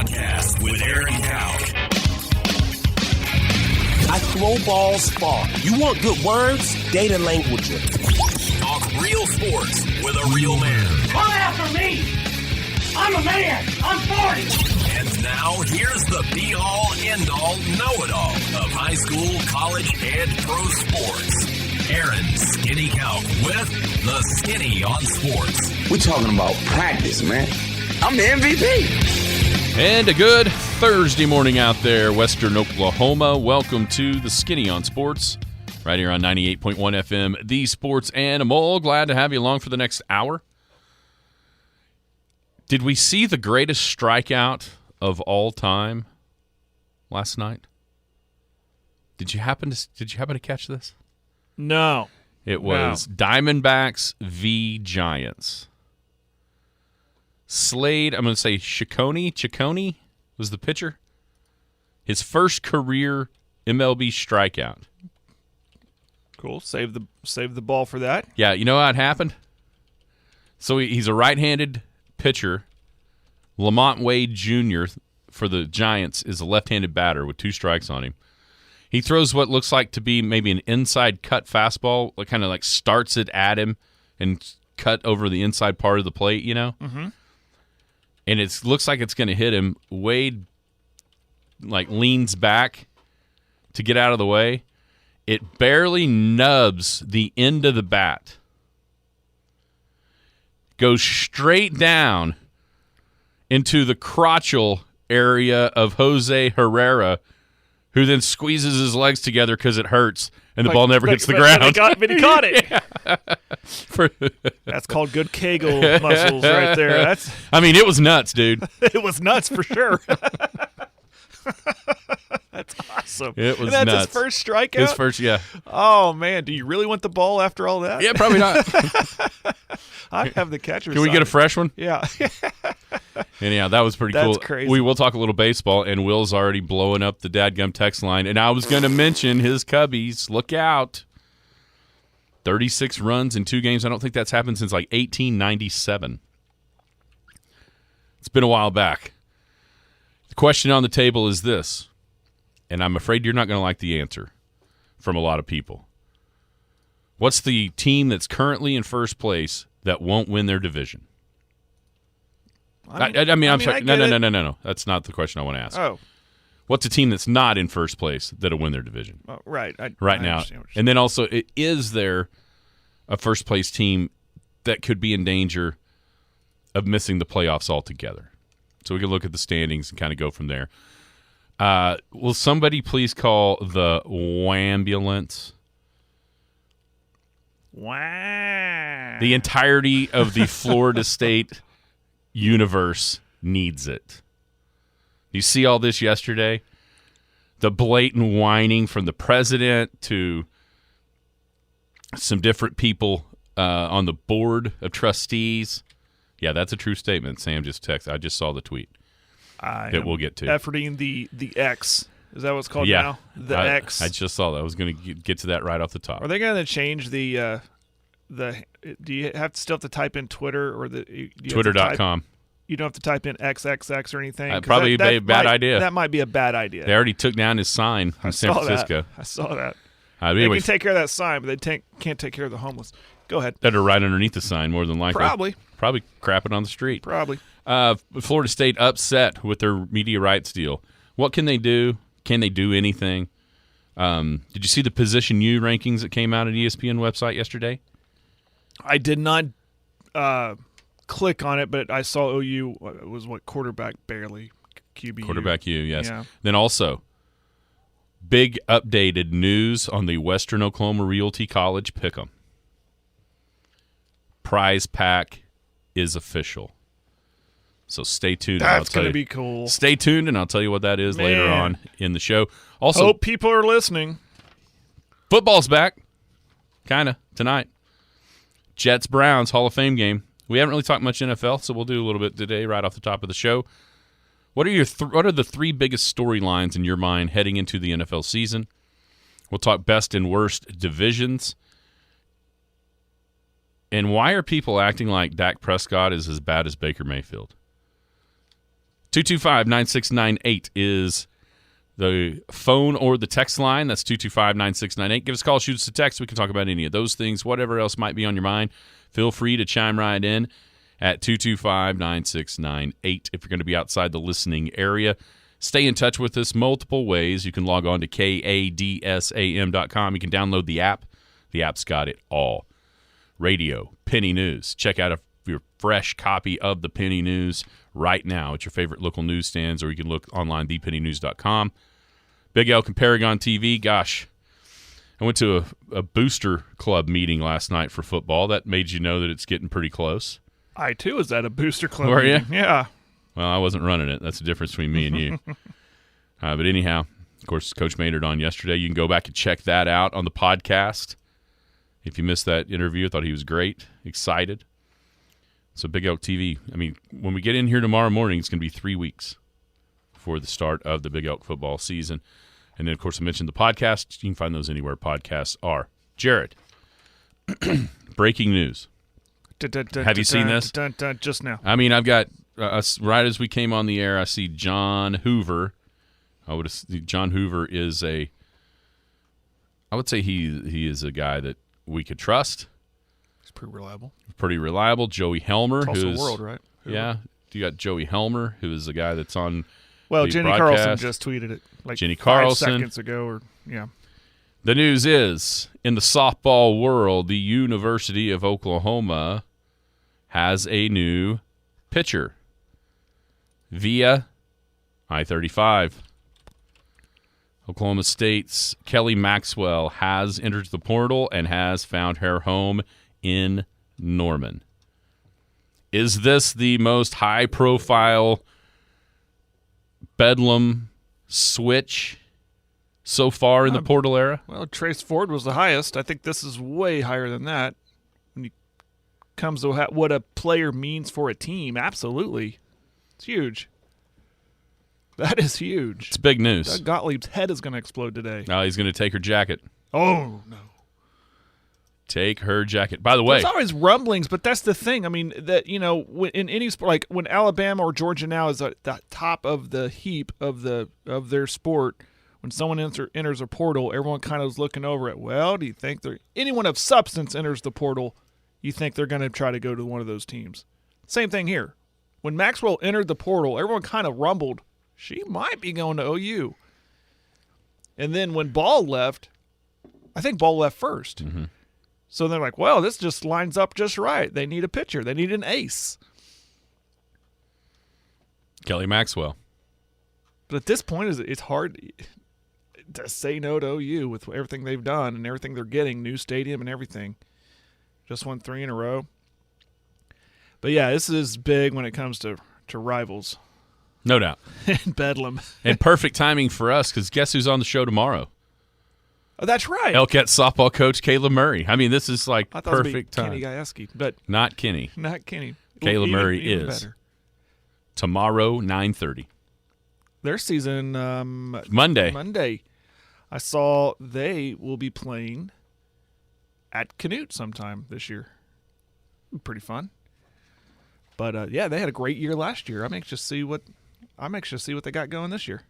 Podcast with Aaron Cowk. I throw balls far. You want good words? Data language. Talk real sports with a real man. Come after me! I'm a man! I'm 40! And now, here's the be-all, end-all, know-it-all of high school, college, and pro sports. Aaron Skinny Cowk with the Skinny on Sports. We're talking about practice, man. I'm the MVP. And a good Thursday morning out there, Western Oklahoma. Welcome to the Skinny on Sports, right here on 98.1 FM, The Sports Animal. Glad to have you along for the next hour. Did we see the greatest strikeout of all time last night? Did you happen to catch this? No. It was Diamondbacks v. Giants. Slade, I'm going to say Ciccone was the pitcher. His first career MLB strikeout. Cool. Save the ball for that. Yeah, you know how it happened? So he's a right-handed pitcher. Lamont Wade Jr. for the Giants is a left-handed batter with 2 strikes on him. He throws what looks like to be maybe an inside cut fastball, kind of like starts it at him and cut over the inside part of the plate, you know? Mm-hmm. And it looks like it's going to hit him. Wade leans back to get out of the way. It barely nubs the end of the bat. Goes straight down into the crotchal area of Jose Herrera, who then squeezes his legs together because it hurts, and the ball never hits the ground. But he caught it. Yeah. That's called good Kegel muscles right there. It was nuts, dude. It was nuts for sure. That's awesome. It was and that's nuts. his first strikeout? His first, yeah. Oh, man. Do you really want the ball after all that? Yeah, probably not. I have the catcher. Can we get a fresh one? Yeah. Anyhow, that was pretty cool. That's crazy. We will talk a little baseball, and Will's already blowing up the dadgum text line. And I was going to mention his Cubbies. Look out. 36 runs in 2 games. I don't think that's happened since 1897. It's been a while back. The question on the table is this, and I'm afraid you're not going to like the answer from a lot of people. What's the team that's currently in first place that won't win their division? I'm sorry. No. That's not the question I want to ask. Oh. What's a team that's not in first place that'll win their division? Oh, right. Right now. And then also, is there a first place team that could be in danger of missing the playoffs altogether? So we can look at the standings and kind of go from there. Will somebody please call the Wambulance? Wow. The entirety of the Florida State universe needs it. You see all this yesterday? The blatant whining from the president to some different people on the board of trustees. Yeah, that's a true statement. Sam just texted. I just saw the tweet that we'll get to. Efforting the X. Is that what it's called Yeah. now? The X. I just saw that. I was going to get to that right off the top. Are they going to change the do you still have to type in Twitter or Twitter.com. You don't have to type in XXX or anything? Probably a bad idea. That might be a bad idea. They already took down his sign in San Francisco. I saw that. Anyway, they can take care of that sign, but they can't take care of the homeless. Go ahead. That are right underneath the sign, more than likely. Probably crapping on the street. Probably. Florida State upset with their media rights deal. What can they do? Can they do anything? Did you see the Position U rankings that came out at ESPN website yesterday? I did not click on it, but I saw OU was quarterback barely. QB. Quarterback U, yes. Yeah. Then also, big updated news on the Western Oklahoma Realty College Pick'em. Prize pack is official. So stay tuned. That's going to be cool. Stay tuned, and I'll tell you what that is later on in the show. Also, hope people are listening. Football's back, kind of, tonight. Jets-Browns Hall of Fame game. We haven't really talked much NFL, so we'll do a little bit today right off the top of the show. What are what are the 3 biggest storylines in your mind heading into the NFL season? We'll talk best and worst divisions. And why are people acting like Dak Prescott is as bad as Baker Mayfield? 225-9698 is the phone or the text line. That's 225-9698. Give us a call, shoot us a text. We can talk about any of those things, whatever else might be on your mind. Feel free to chime right in at 225-9698 if you're going to be outside the listening area. Stay in touch with us multiple ways. You can log on to kadsam.com. You can download the app. The app's got it all. Radio, Penny News. Check out your fresh copy of the Penny News right now at your favorite local newsstands, or you can look online, thepennynews.com. Big Elk and Paragon TV. Gosh, I went to a booster club meeting last night for football. That made you know that it's getting pretty close. I, too, was at a booster club Were meeting. you? Yeah. Well, I wasn't running it. That's the difference between me and you. But anyhow, of course, Coach Maynard on yesterday. You can go back and check that out on the podcast. If you missed that interview, I thought he was great, excited. So Big Elk TV, I mean, when we get in here tomorrow morning, it's going to be 3 weeks before the start of the Big Elk football season. And then, of course, I mentioned the podcast. You can find those anywhere podcasts are. Jared, breaking news. Have you seen this? Just now. I mean, I've got, right as we came on the air, I see John Hoover. John Hoover is I would say he is a guy that we could trust. He's pretty reliable. Pretty reliable. Joey Helmer. It's also who's World, right? Hoover. Yeah. You got Joey Helmer, who is the guy that's on the Jenny broadcast. Carlson just tweeted it like Jenny 5 Carlson. seconds ago. The news is, in the softball world, the University of Oklahoma has a new pitcher via I-35. Oklahoma State's Kelly Maxwell has entered the portal and has found her home in Norman. Is this the most high-profile Bedlam switch so far in the portal era? Well, Trace Ford was the highest. I think this is way higher than that. When it comes to what a player means for a team, absolutely. It's huge. That is huge. It's big news. Doug Gottlieb's head is going to explode today. Now he's going to take her jacket. Oh, no. Take her jacket. By the way, there's always rumblings, but that's the thing. I mean, that in any sport, like when Alabama or Georgia now is at the top of the heap of their sport, when someone enters a portal, everyone kind of is looking over it. Well, do you think anyone of substance enters the portal? You think they're going to try to go to one of those teams? Same thing here. When Maxwell entered the portal, everyone kind of rumbled, she might be going to OU. And then when Ball left, I think Ball left first. Mm-hmm. So they're like, well, this just lines up just right. They need a pitcher. They need an ace. Kelly Maxwell. But at this point, it's hard to say no to OU with everything they've done and everything they're getting, new stadium and everything. Just won 3 in a row. But, yeah, this is big when it comes to rivals. No doubt. And Bedlam. And perfect timing for us, because guess who's on the show tomorrow? Oh, that's right. Elkett softball coach Caleb Murray. I mean, this is like I thought perfect it would be time. Kenny Gajewski, but not Kenny. Not Kenny. Caleb Murray even is. Better. Tomorrow, 9:30. Their season Monday. I saw they will be playing at Canute sometime this year. Pretty fun. But yeah, they had a great year last year. I'm anxious to see what they got going this year.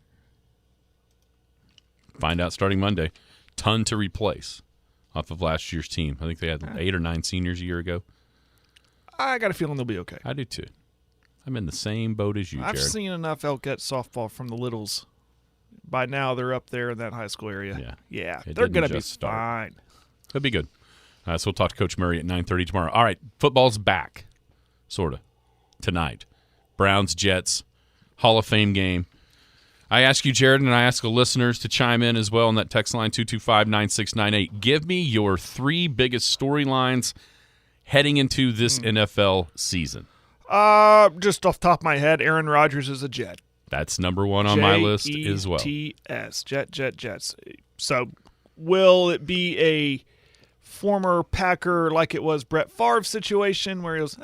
Find out starting Monday. Ton to replace off of last year's team. I think they had 8 or 9 seniors a year ago. I got a feeling they'll be okay. I do too. I'm in the same boat as you, Jared. I've seen enough Elkett softball from the littles. By now, they're up there in that high school area. Yeah, they're going to be fine. That'd be good. So we'll talk to Coach Murray at 9:30 tomorrow. All right, football's back, sort of, tonight. Browns, Jets, Hall of Fame game. I ask you, Jared, and I ask the listeners to chime in as well on that text line, 225-9698. Give me your 3 biggest storylines heading into this NFL season. Just off the top of my head, Aaron Rodgers is a Jet. That's number 1 on my list as well. Jets. Jets. So will it be a former Packer like it was Brett Favre situation where he was,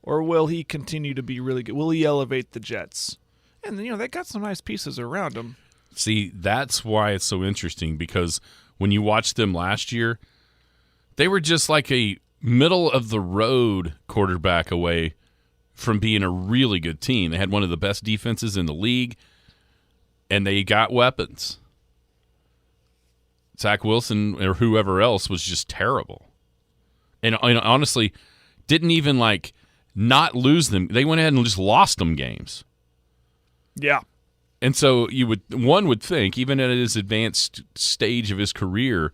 or will he continue to be really good? Will he elevate the Jets? And, they got some nice pieces around him. See, that's why it's so interesting, because when you watched them last year, they were just like a middle-of-the-road quarterback away from being a really good team. They had one of the best defenses in the league, and they got weapons. Zach Wilson or whoever else was just terrible. And honestly, didn't even not lose them. They went ahead and just lost them games. Yeah. And so one would think, even at his advanced stage of his career,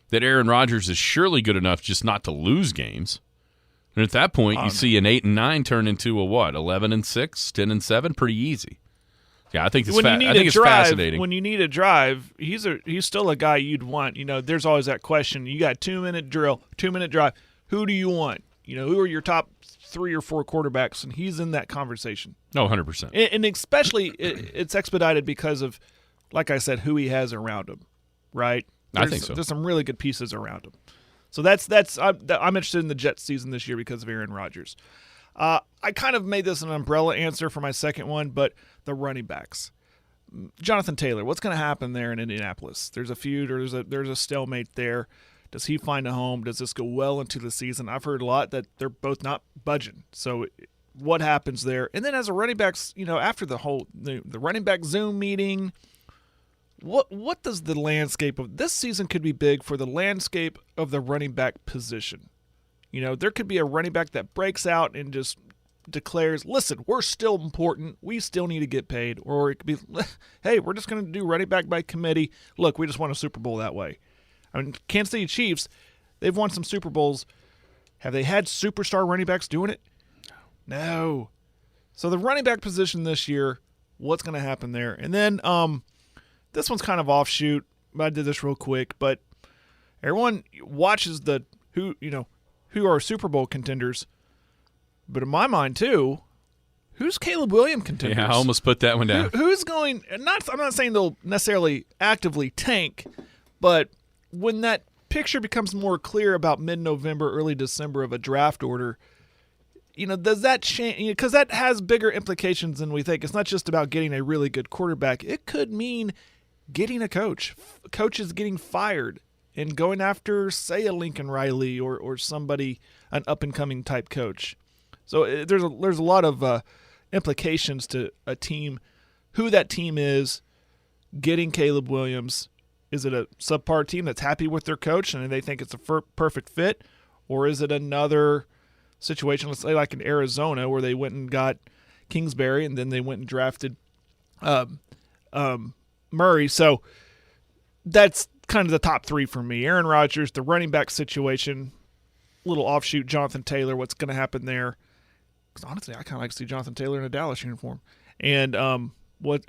that Aaron Rodgers is surely good enough just not to lose games. And at that point, you see an 8-9 turn into a what? 11-6, 10-7, pretty easy. Yeah, I think it's fascinating. When you need a drive, he's still a guy you'd want. There's always that question. You got 2-minute drill, 2-minute drive. Who do you want? Who are your top 3 or 4 quarterbacks? And he's in that conversation. No, 100%. And especially it's expedited because of, like I said, who he has around him, right? I think so. There's some really good pieces around him. So I'm interested in the Jets season this year because of Aaron Rodgers. I kind of made this an umbrella answer for my second one, but the running backs. Jonathan Taylor, what's going to happen there in Indianapolis? There's a feud or there's a stalemate there. Does he find a home? Does this go well into the season? I've heard a lot that they're both not budging. So what happens there? And then as a running backs, after the whole the running back Zoom meeting, what does the landscape of this season could be big for the landscape of the running back position? There could be a running back that breaks out and just declares, listen, we're still important. We still need to get paid. Or it could be, hey, we're just going to do running back by committee. Look, we just won a Super Bowl that way. Kansas City Chiefs, they've won some Super Bowls. Have they had superstar running backs doing it? No. So the running back position this year, what's going to happen there? And then this one's kind of offshoot. I did this real quick, but everyone watches who are Super Bowl contenders. But in my mind too, who's Caleb Williams contenders? Yeah, I almost put that one down. Who's going? I'm not saying they'll necessarily actively tank, but when that picture becomes more clear about mid-November, early December of a draft order, does that change? Because that has bigger implications than we think. It's not just about getting a really good quarterback. It could mean getting a coach. Coaches getting fired and going after, say, a Lincoln Riley or somebody, an up-and-coming type coach. So there's a lot of implications to a team, who that team is, getting Caleb Williams. Is it a subpar team that's happy with their coach and they think it's a perfect fit? Or is it another situation, let's say like in Arizona, where they went and got Kingsbury and then they went and drafted Murray? So that's kind of the top 3 for me. Aaron Rodgers, the running back situation, little offshoot, Jonathan Taylor, what's going to happen there? Because honestly, I kind of like to see Jonathan Taylor in a Dallas uniform. And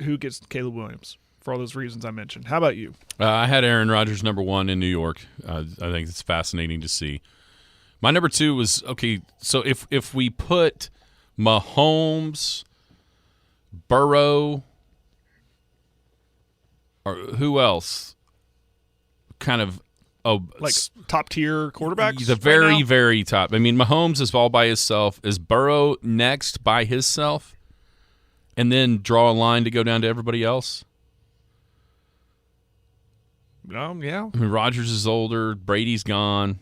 who gets Caleb Williams for all those reasons I mentioned. How about you? I had Aaron Rodgers number 1 in New York. I think it's fascinating to see. My number 2 was, okay, so if we put Mahomes, Burrow, or who else, kind of top tier quarterbacks? The very top. I mean, Mahomes is all by himself. Is Burrow next by himself? And then draw a line to go down to everybody else? Yeah. I mean, Rodgers is older. Brady's gone.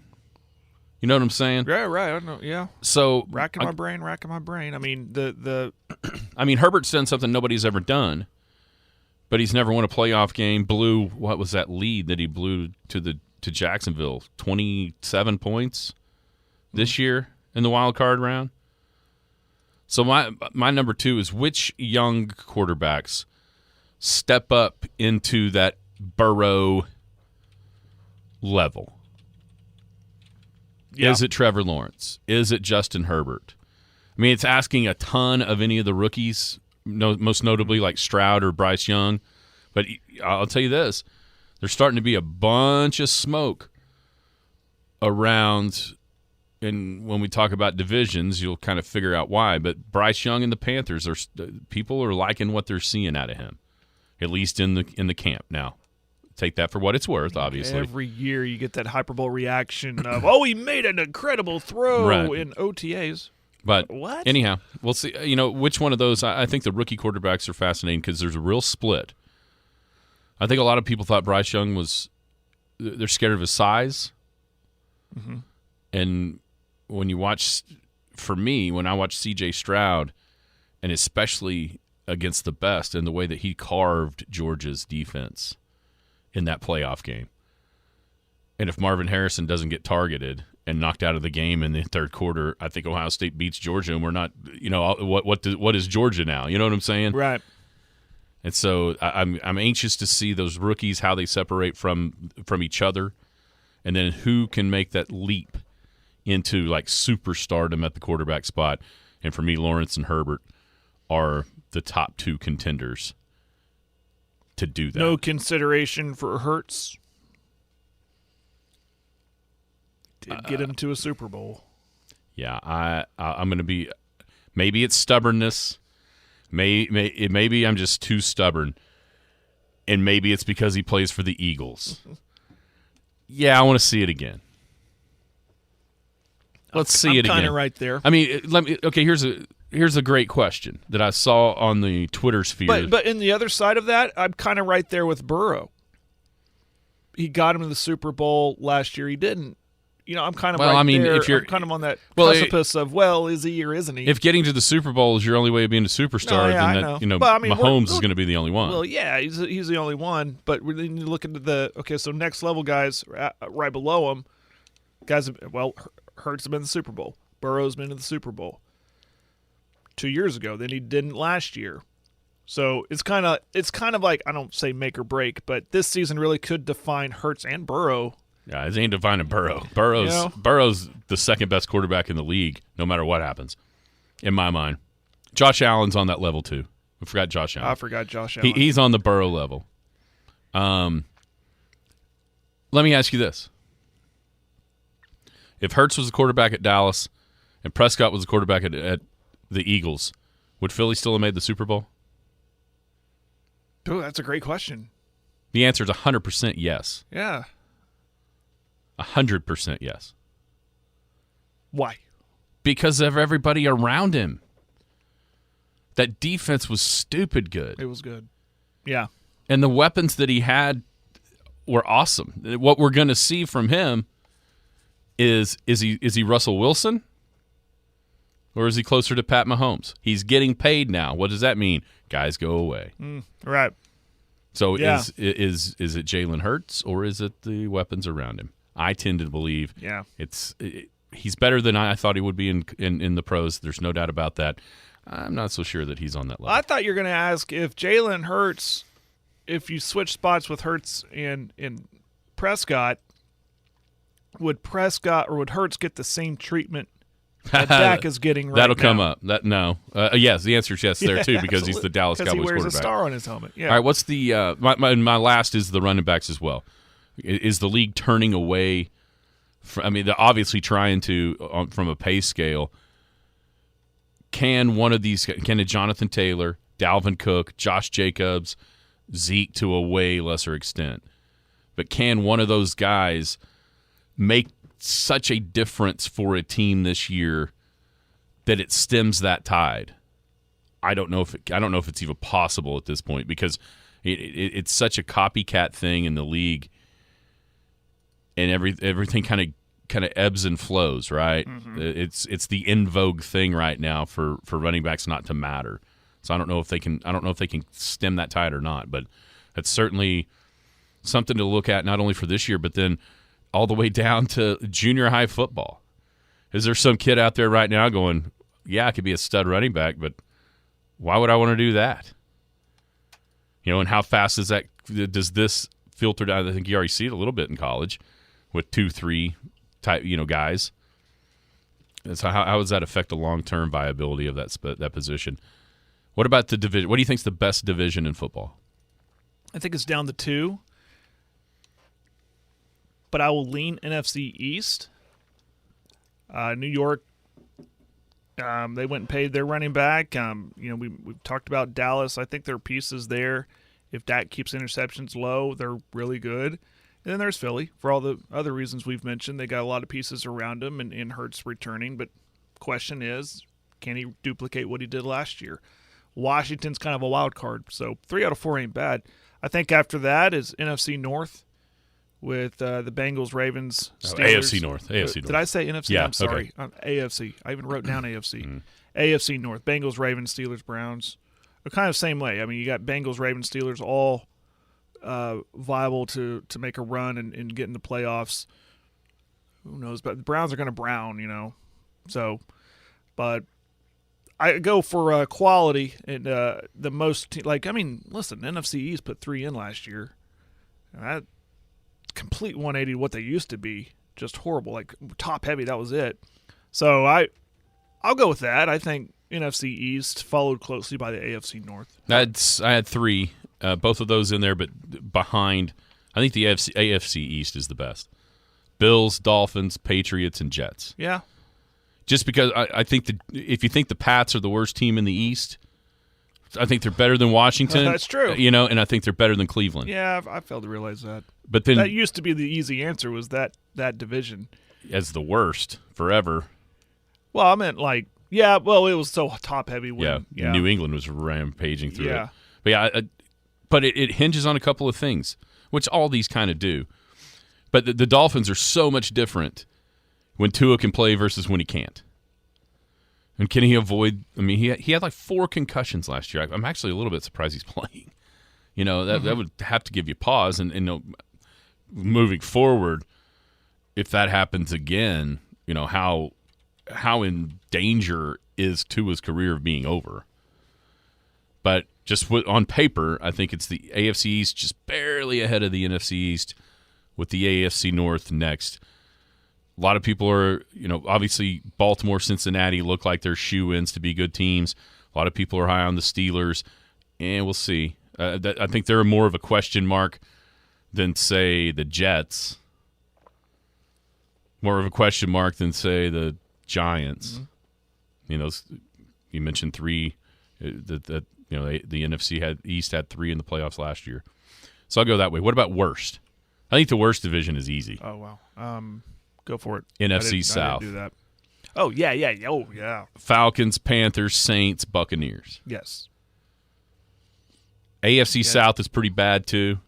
You know what I'm saying? Yeah, right. I don't know. Yeah. So racking my brain. I mean, I mean, Herbert's done something nobody's ever done, but he's never won a playoff game. Blew, what was that lead that he blew to Jacksonville? 27 points this year in the wild card round. So my number 2 is, which young quarterbacks step up into that Burrow level? Yeah. Is it Trevor Lawrence? Is it Justin Herbert? I mean, it's asking a ton of any of the rookies, most notably like Stroud or Bryce Young. But I'll tell you this, there's starting to be a bunch of smoke around, and when we talk about divisions, you'll kind of figure out why. But Bryce Young and the Panthers, people are liking what they're seeing out of him, at least in the camp now. Take that for what it's worth, obviously. Every year you get that hyperbole reaction of, he made an incredible throw in OTAs. But what? Anyhow, we'll see. Which one of those? I think the rookie quarterbacks are fascinating because there's a real split. I think a lot of people thought Bryce Young they're scared of his size. Mm-hmm. And when you watch for me, when I watch C.J. Stroud, and especially against the best, and the way that he carved Georgia's defense in that playoff game, and if Marvin Harrison doesn't get targeted and knocked out of the game in the third quarter, I think Ohio State beats Georgia, and we're not, what is Georgia now? You know what I'm saying? Right. And so I'm anxious to see those rookies, how they separate from each other, and then who can make that leap into like superstardom at the quarterback spot. And for me, Lawrence and Herbert are the top two contenders to do that. No consideration for Hurts. Did get him to a Super Bowl. Yeah, I'm going to be – maybe it's stubbornness. Maybe I'm just too stubborn, and maybe it's because he plays for the Eagles. Yeah, I want to see it again. Let's see it again. I'm kind of right there. I mean, here's a great question that I saw on the Twitter sphere. But in the other side of that, I'm kind of right there with Burrow. He got him to the Super Bowl last year. He didn't. I'm kind of there. If you're I'm kind of on that precipice of, is he or isn't he? If getting to the Super Bowl is your only way of being a superstar, then Mahomes is going to be the only one. Well, yeah, he's the only one. But then you look into so next level guys right below him, guys. Hurts have been in the Super Bowl. Burrow's been in the Super Bowl 2 years ago. Then he didn't last year. So it's kind of like, I don't say make or break, but this season really could define Hurts and Burrow. Yeah, it ain't defining Burrow. Burrow's the second best quarterback in the league, no matter what happens, in my mind. Josh Allen's on that level too. I forgot Josh Allen. I forgot Josh Allen. He's on the Burrow level. Let me ask you this. If Hurts was the quarterback at Dallas and Prescott was the quarterback at the Eagles, would Philly still have made the Super Bowl? Oh, that's a great question. The answer is 100% yes. Yeah. 100% yes. Why? Because of everybody around him. That defense was stupid good. It was good. Yeah. And the weapons that he had were awesome. What we're going to see from him is he Russell Wilson? Or is he closer to Pat Mahomes? He's getting paid now. What does that mean? Guys go away. Right. So is it Jalen Hurts or is it the weapons around him? I tend to believe he's better than I thought he would be in the pros. There's no doubt about that. I'm not so sure that he's on that level. I thought you were going to ask if Jalen Hurts, if you switch spots with Hurts and Prescott, would Hurts get the same treatment that Dak is getting right now? That'll come up. Yes, the answer is yes there too, because he's the Dallas Cowboys quarterback. Because he wears a star on his helmet. Yeah. All right, what's the my last is the running backs as well. Is the league turning away from, they're obviously trying to, from a pay scale, can a Jonathan Taylor, Dalvin Cook, Josh Jacobs, Zeke to a way lesser extent, but can one of those guys make such a difference for a team this year that it stems that tide? I don't know if it's even possible at this point, because it's such a copycat thing in the league. And everything kind of ebbs and flows, right? Mm-hmm. It's the in vogue thing right now for running backs not to matter. So I don't know if they can stem that tide or not, but it's certainly something to look at, not only for this year, but then all the way down to junior high football. Is there some kid out there right now going, yeah, I could be a stud running back, but why would I want to do that? And how fast does this filter down? I think you already see it a little bit in college with 2-3 type, guys. So how does that affect the long-term viability of that position? What about the division? What do you think is the best division in football? I think it's down to 2, but I will lean NFC East. New York, they went and paid their running back. We've talked about Dallas. I think there are pieces there. If Dak keeps interceptions low, they're really good. And then there's Philly. For all the other reasons we've mentioned, they got a lot of pieces around him, and Hurts returning. But question is, can he duplicate what he did last year? Washington's kind of a wild card, so 3 out of 4 ain't bad. I think after that is NFC North with the Bengals, Ravens, Oh, Steelers. AFC North. AFC North. Did I say NFC? Yeah, I'm sorry. AFC. I even wrote down AFC. AFC North. Bengals, Ravens, Steelers, Browns. They're kind of the same way. I mean, you got Bengals, Ravens, Steelers all viable to make a run and get in the playoffs. Who knows? But the Browns are going to brown, So, but I go for quality and the most. Listen, NFC East put 3 in last year. That complete 180 to what they used to be. Just horrible. Like top heavy. That was it. So I'll go with that. I think NFC East followed closely by the AFC North. I had 3, both of those in there, but behind. I think the AFC East is the best. Bills, Dolphins, Patriots, and Jets. Yeah. Just because I think if you think the Pats are the worst team in the East, I think they're better than Washington. That's true. And I think they're better than Cleveland. Yeah, I failed to realize that. But then, that used to be the easy answer, was that division. As the worst forever. Well, I meant it was so top-heavy. New England was rampaging through Yeah. it. But it hinges on a couple of things, which all these kind of do. But the Dolphins are so much different when Tua can play versus when he can't. And can he avoid – I mean, he had like 4 concussions last year. I'm actually a little bit surprised he's playing. That would have to give you pause. And moving forward, if that happens again, how in danger is Tua's career of being over. But just on paper, I think it's the AFC East just barely ahead of the NFC East, with the AFC North next. A lot of people are, obviously Baltimore, Cincinnati look like they're shoe-ins to be good teams. A lot of people are high on the Steelers, and we'll see. I think they're more of a question mark than, say, the Jets. More of a question mark than, say, the Giants. Mm-hmm. You mentioned 3. The NFC East had 3 in the playoffs last year. So I'll go that way. What about worst? I think the worst division is easy. Oh, wow. Go for it. NFC South. I didn't do that. Oh, yeah. Oh, yeah. Falcons, Panthers, Saints, Buccaneers. Yes. AFC South is pretty bad, too,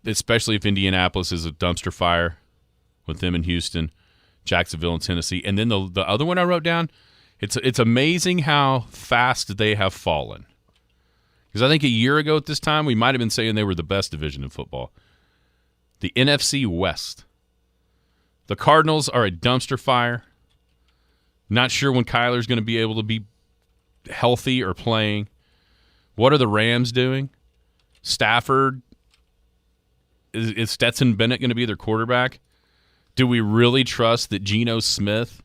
especially if Indianapolis is a dumpster fire with them in Houston, Jacksonville, and Tennessee. And then the other one I wrote down, it's amazing how fast they have fallen. Because I think a year ago at this time, we might have been saying they were the best division in football. The NFC West. The Cardinals are a dumpster fire. Not sure when Kyler's going to be able to be healthy or playing. What are the Rams doing? Stafford. Is Stetson Bennett going to be their quarterback? Do we really trust that Geno Smith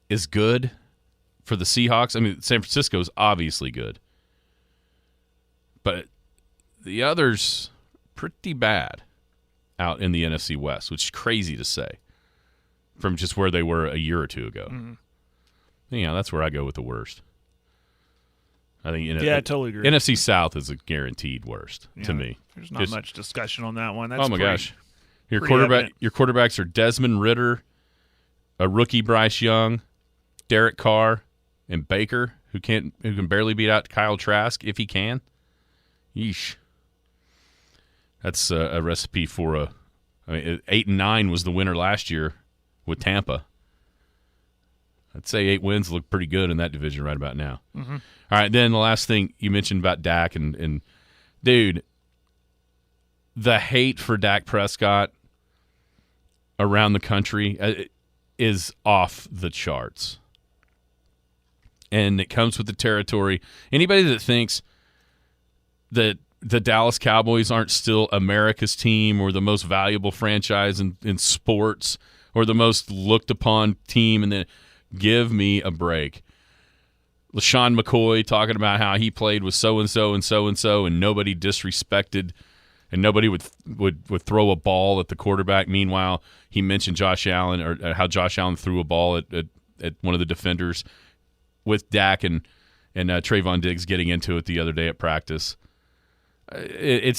is good for the Seahawks? I mean, San Francisco's obviously good. But the others, pretty bad out in the NFC West, which is crazy to say from just where they were a year or 2 ago. Mm-hmm. That's where I go with the worst. I think I totally agree. NFC South is a guaranteed worst to me. There's not much discussion on that one. That's oh my gosh. Your evident. quarterbacks are Desmond Ridder, a rookie Bryce Young, Derek Carr, and Baker, who can barely beat out Kyle Trask if he can. Yeesh. That's a recipe for 8-9 was the winner last year with Tampa. I'd say 8 wins look pretty good in that division right about now. Mm-hmm. All right, then the last thing you mentioned about Dak and dude, the hate for Dak Prescott around the country is off the charts. And it comes with the territory. Anybody that thinks that the Dallas Cowboys aren't still America's team or the most valuable franchise in sports or the most looked upon team, and then give me a break. LaShawn McCoy talking about how he played with so-and-so and so-and-so and nobody disrespected and nobody would throw a ball at the quarterback. Meanwhile, he mentioned Josh Allen or how Josh Allen threw a ball at one of the defenders with Dak and Trayvon Diggs getting into it the other day at practice. And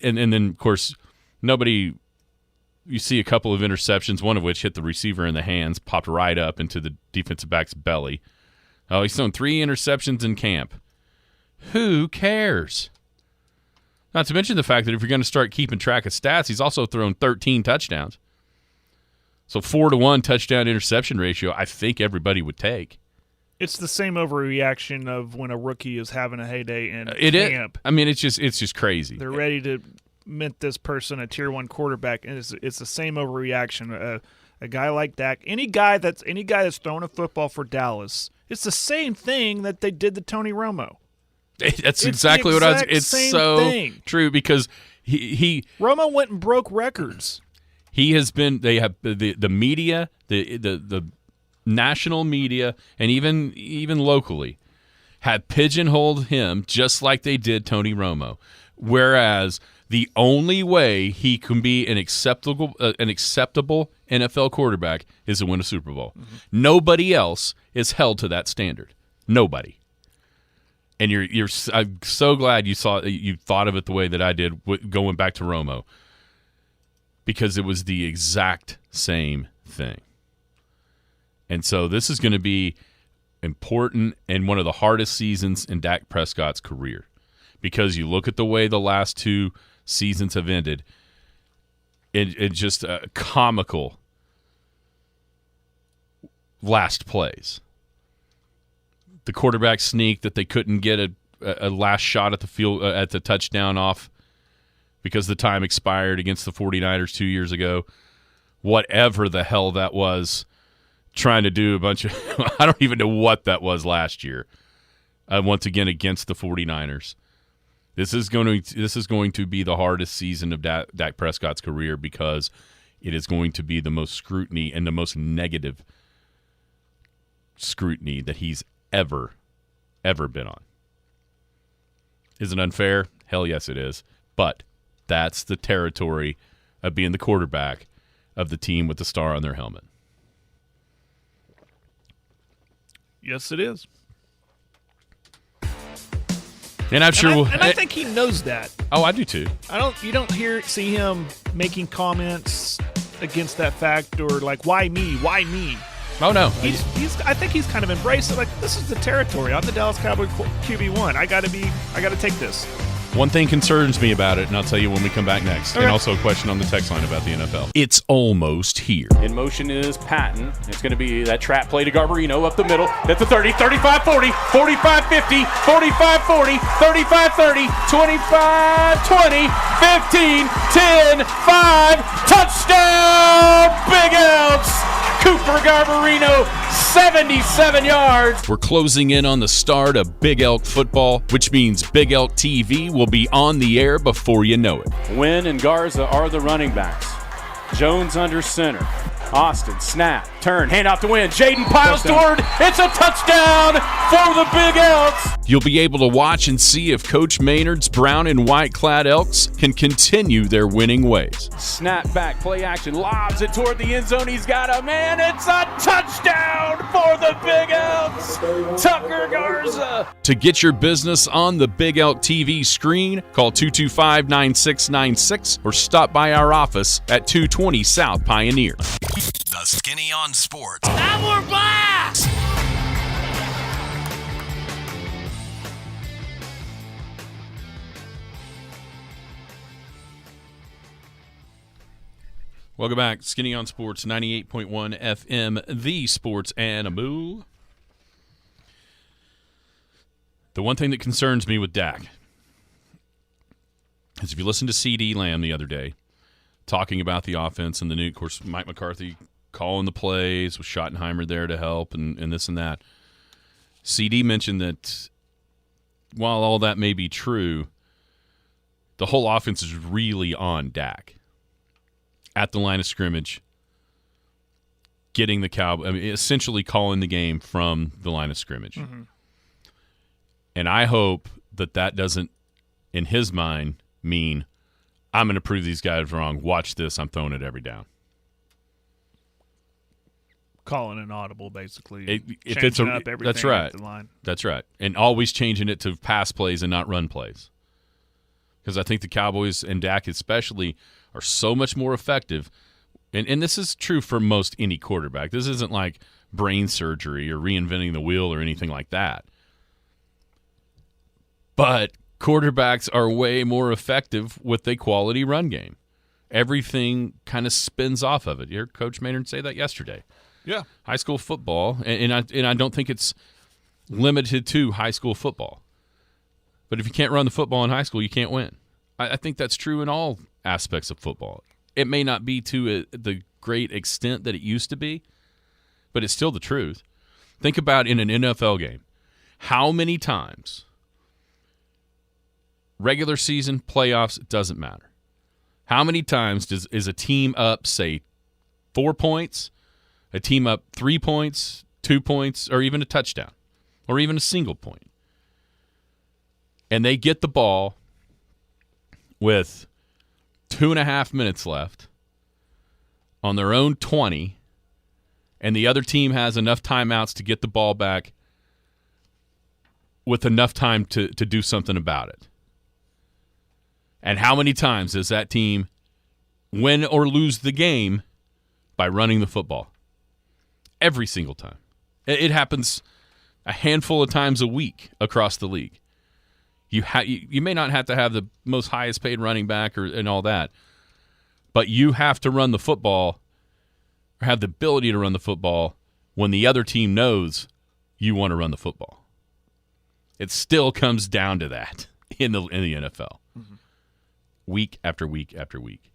then, of course, you see a couple of interceptions, one of which hit the receiver in the hands, popped right up into the defensive back's belly. Oh, he's thrown 3 interceptions in camp. Who cares? Not to mention the fact that if you're going to start keeping track of stats, he's also thrown 13 touchdowns. So 4-to-1 touchdown interception ratio, I think everybody would take. It's the same overreaction of when a rookie is having a heyday in camp. I mean, it's just crazy. They're ready to mint this person a tier 1 quarterback, and it's the same overreaction. A guy like Dak, any guy that's thrown a football for Dallas, it's the same thing that they did to Tony Romo. That's exactly what I was. It's so thing. True because he Romo went and broke records. He has been. They have the media, the national media, and even locally, had pigeonholed him just like they did Tony Romo. Whereas the only way he can be an acceptable NFL quarterback is to win a Super Bowl. Mm-hmm. Nobody else is held to that standard. Nobody. And I'm so glad you thought of it the way that I did going back to Romo, because it was the exact same thing. And so this is going to be important and one of the hardest seasons in Dak Prescott's career, because you look at the way the last 2 seasons have ended, it's just comical last plays. The quarterback sneak that they couldn't get a last shot at the field at the touchdown off because the time expired against the 49ers 2 years ago. Whatever the hell that was, trying to do a bunch of I don't even know what that was last year. Once again against the 49ers. This is going to be the hardest season of Dak Prescott's career, because it is going to be the most scrutiny and the most negative scrutiny that he's ever been on. Is it unfair? Hell yes it is. But that's the territory of being the quarterback of the team with the star on their helmet. Yes, it is. And I'm sure I think he knows that. Oh, I do too. You don't see him making comments against that fact, or like, why me? Why me? Oh no. I think he's kind of embraced it. Like, this is the territory. I'm the Dallas Cowboys QB1. I got to take this. One thing concerns me about it, and I'll tell you when we come back next. Okay. And also a question on the text line about the NFL. It's almost here. In motion is Patton. It's going to be that trap play to Garbarino up the middle. That's the 30, 35, 40, 45, 50, 45, 40, 35, 30, 25, 20, 15, 10, 5. Touchdown! Big Elks! Cooper Garbarino, 77 yards. We're closing in on the start of Big Elk football, which means Big Elk TV will be on the air before you know it. Wynn and Garza are the running backs. Jones under center. Austin, snap, turn, hand off to Wynn. Jaden piles toward. It's a touchdown for the Big Elks. You'll be able to watch and see if Coach Maynard's brown and white-clad Elks can continue their winning ways. Snap back, play action, lobs it toward the end zone. He's got a man. It's a touchdown for the Big Elks. Tucker Garza. To get your business on the Big Elk TV screen, call 225-9696 or stop by our office at 220 South Pioneer. The Skinny on Sports. And we're back! Welcome back. Skinny on Sports, 98.1 FM, the sports animal. The one thing that concerns me with Dak is if you listen to C.D. Lamb the other day, talking about the offense and the new, of course, Mike McCarthy calling the plays with Schottenheimer there to help and this and that. CD mentioned that while all that may be true, the whole offense is really on Dak at the line of scrimmage, getting the Cowboys, essentially calling the game from the line of scrimmage. Mm-hmm. And I hope that doesn't, in his mind, mean I'm going to prove these guys wrong. Watch this. I'm throwing it every down. Calling an audible, basically. If it's up everything that's right. at the line. That's right. And always changing it to pass plays and not run plays. Because I think the Cowboys and Dak especially are so much more effective. And this is true for most any quarterback. This isn't like brain surgery or reinventing the wheel or anything like that. But quarterbacks are way more effective with a quality run game. Everything kind of spins off of it. You heard Coach Maynard say that yesterday. Yeah. High school football, and I don't think it's limited to high school football. But if you can't run the football in high school, you can't win. I think that's true in all aspects of football. It may not be to the great extent that it used to be, but it's still the truth. Think about in an NFL game, how many times, regular season, playoffs, it doesn't matter. How many times is a team up, say, 4 points, a team up 3 points, 2 points, or even a touchdown, or even a single point? And they get the ball with 2.5 minutes left on their own 20, and the other team has enough timeouts to get the ball back with enough time to do something about it. And how many times does that team win or lose the game by running the football? Every single time. It happens a handful of times a week across the league. You may not have to have the most highest paid running back and all that, but you have to run the football or have the ability to run the football when the other team knows you want to run the football. It still comes down to that in the NFL. Mm-hmm. Week after week after week.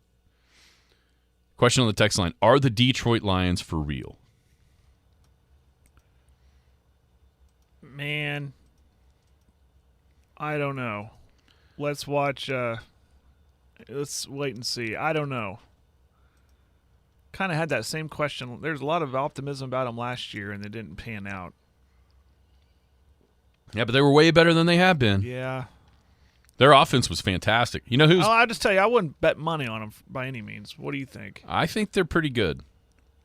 Question on the text line, are the Detroit Lions for real? Man, I don't know. Let's watch. Let's wait and see. I don't know. Kind of had that same question. There's a lot of optimism about them last year, and they didn't pan out. Yeah, but they were way better than they have been. Yeah. Their offense was fantastic. You know who's? I'll just tell you, I wouldn't bet money on them by any means. What do you think? I think they're pretty good.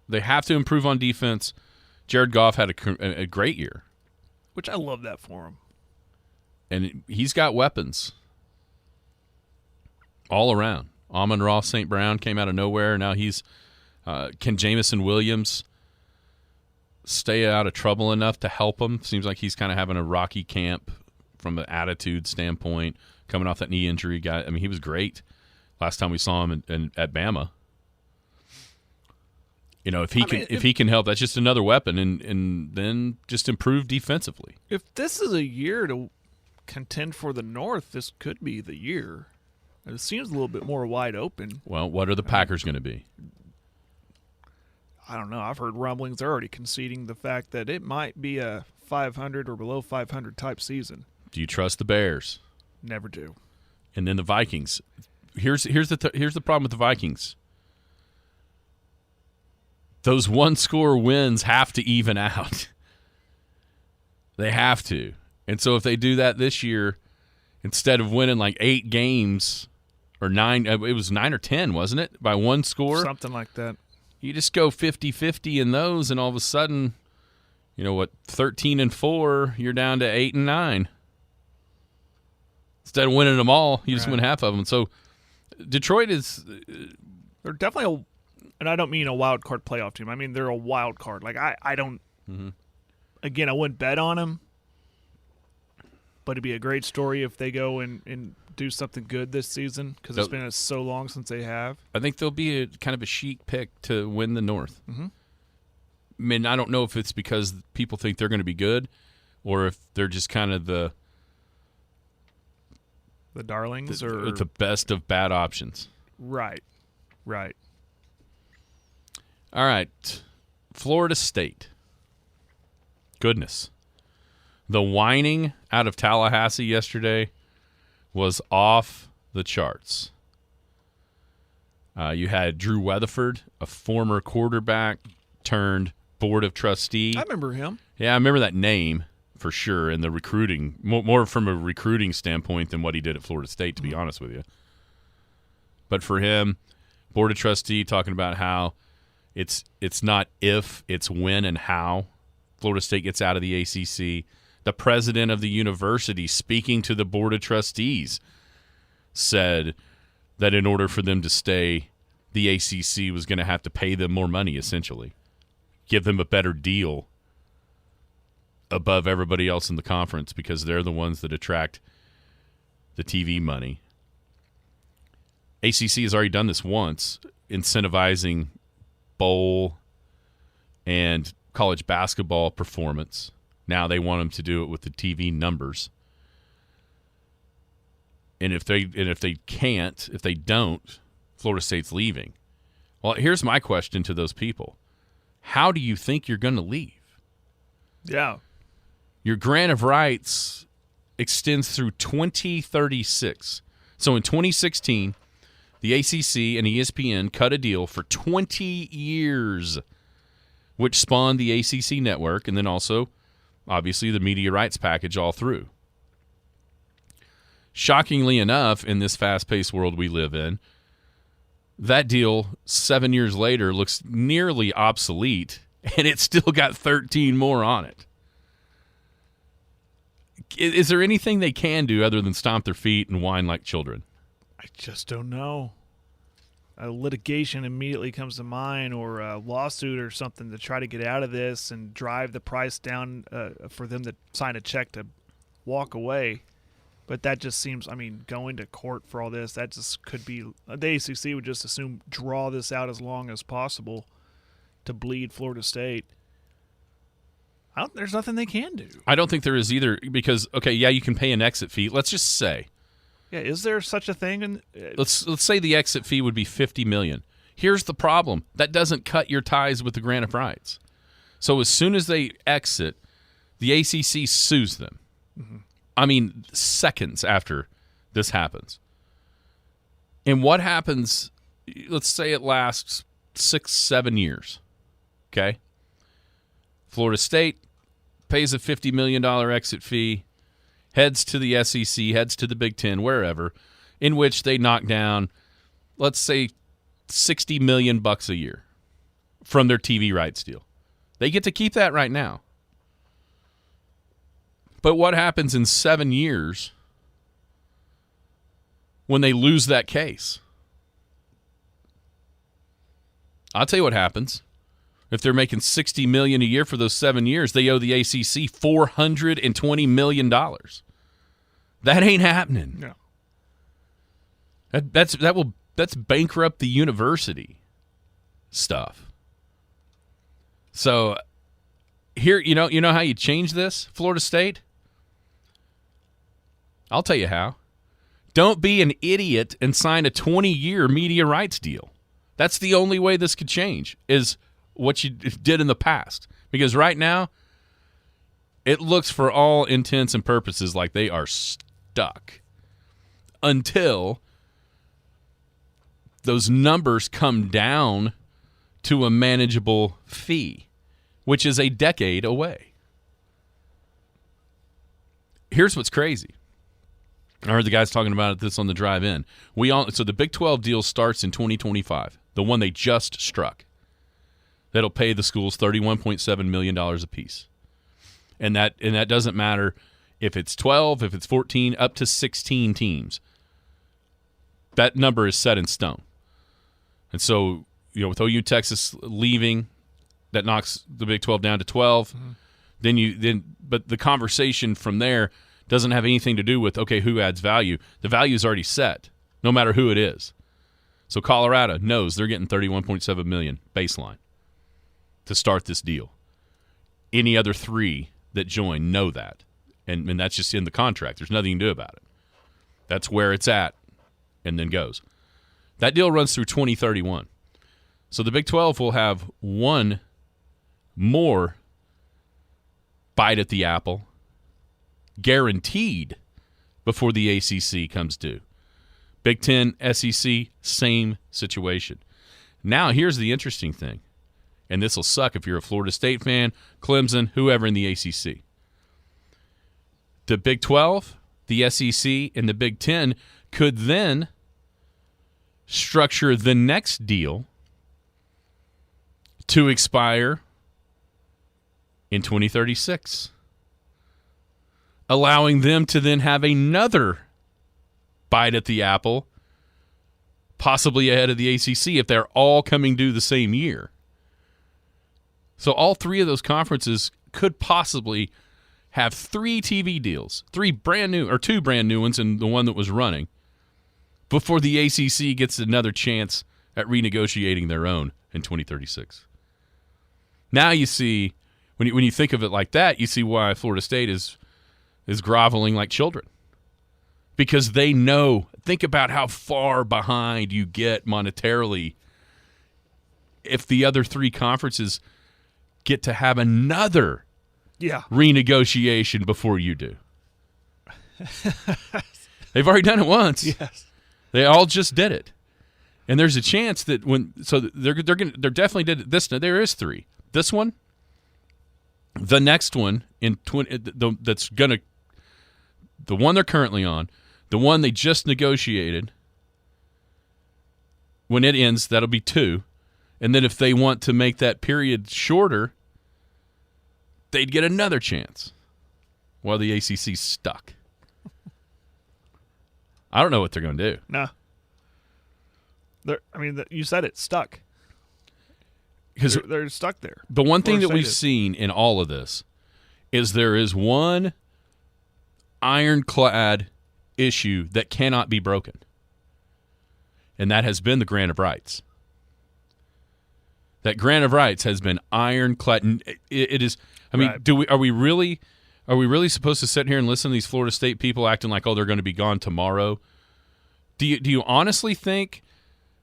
They have to improve on defense. Jared Goff had a great year. Which I love that for him. And he's got weapons all around. Amon-Ra St. Brown came out of nowhere. Now he's can Jamison Williams stay out of trouble enough to help him? Seems like he's kind of having a rocky camp from an attitude standpoint, coming off that knee injury. He was great last time we saw him at Bama. You know, if he can help, that's just another weapon, and then just improve defensively. If this is a year to contend for the North, this could be the year. It seems a little bit more wide open. Well, what are the Packers going to be? I don't know. I've heard rumblings already conceding the fact that it might be a 500 or below 500 type season. Do you trust the Bears? Never do. And then the Vikings. Here's the problem with the Vikings. Those one-score wins have to even out. They have to. And so if they do that this year, instead of winning like 8 games or 9, it was 9 or 10, wasn't it, by one score? Something like that. You just go 50-50 in those, and all of a sudden, 13-4, you're down to 8-9. Instead of winning them all, you just win half of them. So Detroit is they're definitely and I don't mean a wild card playoff team. I mean they're a wild card. Like I don't. Mm-hmm. Again, I wouldn't bet on them, but it'd be a great story if they go and do something good this season because it's been so long since they have. I think they'll be kind of a chic pick to win the North. Mm-hmm. I mean, I don't know if it's because people think they're going to be good, or if they're just kind of the darlings or the best of bad options. Right. All right, Florida State. Goodness. The whining out of Tallahassee yesterday was off the charts. You had Drew Weatherford, a former quarterback turned board of trustee. I remember him. Yeah, I remember that name for sure, and the recruiting, more from a recruiting standpoint than what he did at Florida State, to be honest with you. But for him, board of trustee talking about how it's not if, it's when and how Florida State gets out of the ACC. The president of the university, speaking to the board of trustees, said that in order for them to stay, the ACC was going to have to pay them more money, essentially. Give them a better deal above everybody else in the conference because they're the ones that attract the TV money. ACC has already done this once, incentivizing bowl and college basketball performance. Now they want them to do it with the TV numbers. And if they can't, if they don't, Florida State's leaving. Well, here's my question to those people. How do you think you're going to leave? Yeah. Your grant of rights extends through 2036. So in 2016, the ACC and ESPN cut a deal for 20 years, which spawned the ACC network and then also, obviously, the media rights package all through. Shockingly enough, in this fast-paced world we live in, that deal 7 years later looks nearly obsolete, and it's still got 13 more on it. Is there anything they can do other than stomp their feet and whine like children? I just don't know. A litigation immediately comes to mind, or a lawsuit or something to try to get out of this and drive the price down for them to sign a check to walk away. But that just seems, going to court for all this, that just could be, the ACC would just assume draw this out as long as possible to bleed Florida State. There's nothing they can do. I don't think there is either because, okay, yeah, you can pay an exit fee. Let's just say. Yeah, is there such a thing? Let's say the exit fee would be $50 million. Here's the problem. That doesn't cut your ties with the grant of rights. So as soon as they exit, the ACC sues them. Mm-hmm. Seconds after this happens. And what happens, let's say it lasts 6-7 years, okay? Florida State pays a $50 million exit fee, heads to the SEC, heads to the Big Ten, wherever, in which they knock down, let's say, $60 million a year from their TV rights deal. They get to keep that right now. But what happens in 7 years when they lose that case? I'll tell you what happens. If they're making $60 million a year for those 7 years, they owe the ACC $420 million. That ain't happening. No. That's bankrupt the university stuff. So here, you know how you change this, Florida State? I'll tell you how. Don't be an idiot and sign a 20-year media rights deal. That's the only way this could change, is what you did in the past. Because right now, it looks for all intents and purposes like they are stuck until those numbers come down to a manageable fee, which is a decade away. Here's what's crazy. I heard the guys talking about this on the drive in. So the Big 12 deal starts in 2025, the one they just struck. That'll pay the schools $31.7 million apiece. And that doesn't matter if it's 12, if it's 14, up to 16 teams. That number is set in stone. And so, with OU Texas leaving, that knocks the Big 12 down to 12. Mm-hmm. But the conversation from there doesn't have anything to do with, okay, who adds value. The value is already set, no matter who it is. So Colorado knows they're getting $31.7 million baseline to start this deal. Any other three that join know that. And that's just in the contract. There's nothing you can do about it. That's where it's at and then goes. That deal runs through 2031. So the Big 12 will have one more bite at the apple guaranteed before the ACC comes due. Big Ten, SEC, same situation. Now, here's the interesting thing, and this will suck if you're a Florida State fan, Clemson, whoever in the ACC. The Big 12, the SEC, and the Big Ten could then structure the next deal to expire in 2036, allowing them to then have another bite at the apple, possibly ahead of the ACC if they're all coming due the same year. So all three of those conferences could possibly have 3 TV deals, 2 brand new ones and the one that was running, before the ACC gets another chance at renegotiating their own in 2036. Now you see, when you think of it like that, you see why Florida State is groveling like children. Because they know, think about how far behind you get monetarily if the other 3 conferences get to have another renegotiation before you do. They've already done it once. Yes. They all just did it. And there's a chance that they're definitely did it this. There is 3. This one, the next one that's gonna, the one they're currently on, the one they just negotiated. When it ends, that'll be 2, and then if they want to make that period shorter, they'd get another chance. While the ACC's stuck. I don't know what they're going to do. No. You said it, stuck. Because they're stuck there. The one thing that we've seen in all of this is there is one ironclad issue that cannot be broken, and that has been the grant of rights. That grant of rights has been ironclad. It is. I mean, right. Are we really supposed to sit here and listen to these Florida State people acting like, oh, they're going to be gone tomorrow? Do you honestly think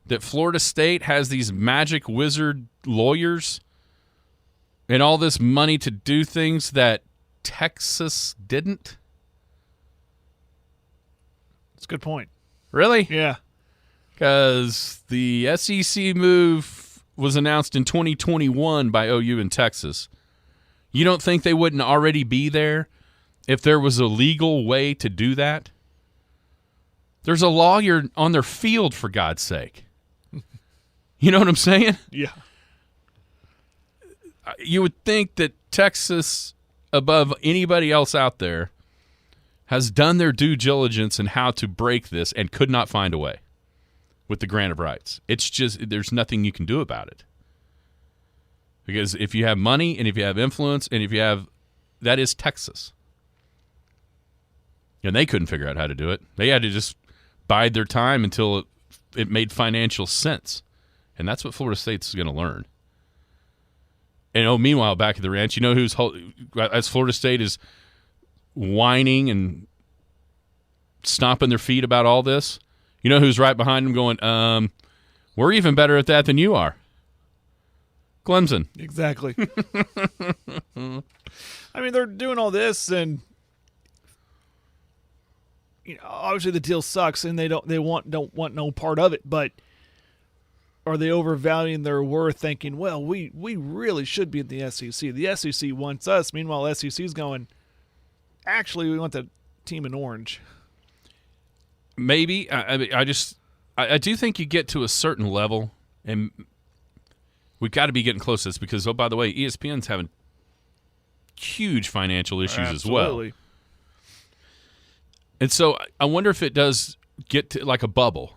that Florida State has these magic wizard lawyers and all this money to do things that Texas didn't? That's a good point. Really? Yeah. Because the SEC move was announced in 2021 by OU in Texas. You don't think they wouldn't already be there if there was a legal way to do that? There's a lawyer on their field, for God's sake. You know what I'm saying? Yeah. You would think that Texas, above anybody else out there, has done their due diligence in how to break this and could not find a way with the grant of rights. It's just, there's nothing you can do about it. Because if you have money and if you have influence and if you have, that is Texas. And they couldn't figure out how to do it. They had to just bide their time until it made financial sense. And that's what Florida State's going to learn. And meanwhile, back at the ranch, you know who's, as Florida State is whining and stomping their feet about all this, you know who's right behind them going, we're even better at that than you are. Clemson. Exactly. I mean, they're doing all this, and obviously the deal sucks, and they don't want no part of it. But are they overvaluing their worth, thinking, well, we really should be in the SEC? The SEC wants us. Meanwhile, SEC's going, actually, we want the team in orange. Maybe. I do think you get to a certain level, and we've got to be getting close to this because, oh, by the way, ESPN's having huge financial issues as well. And so I wonder if it does get to like a bubble.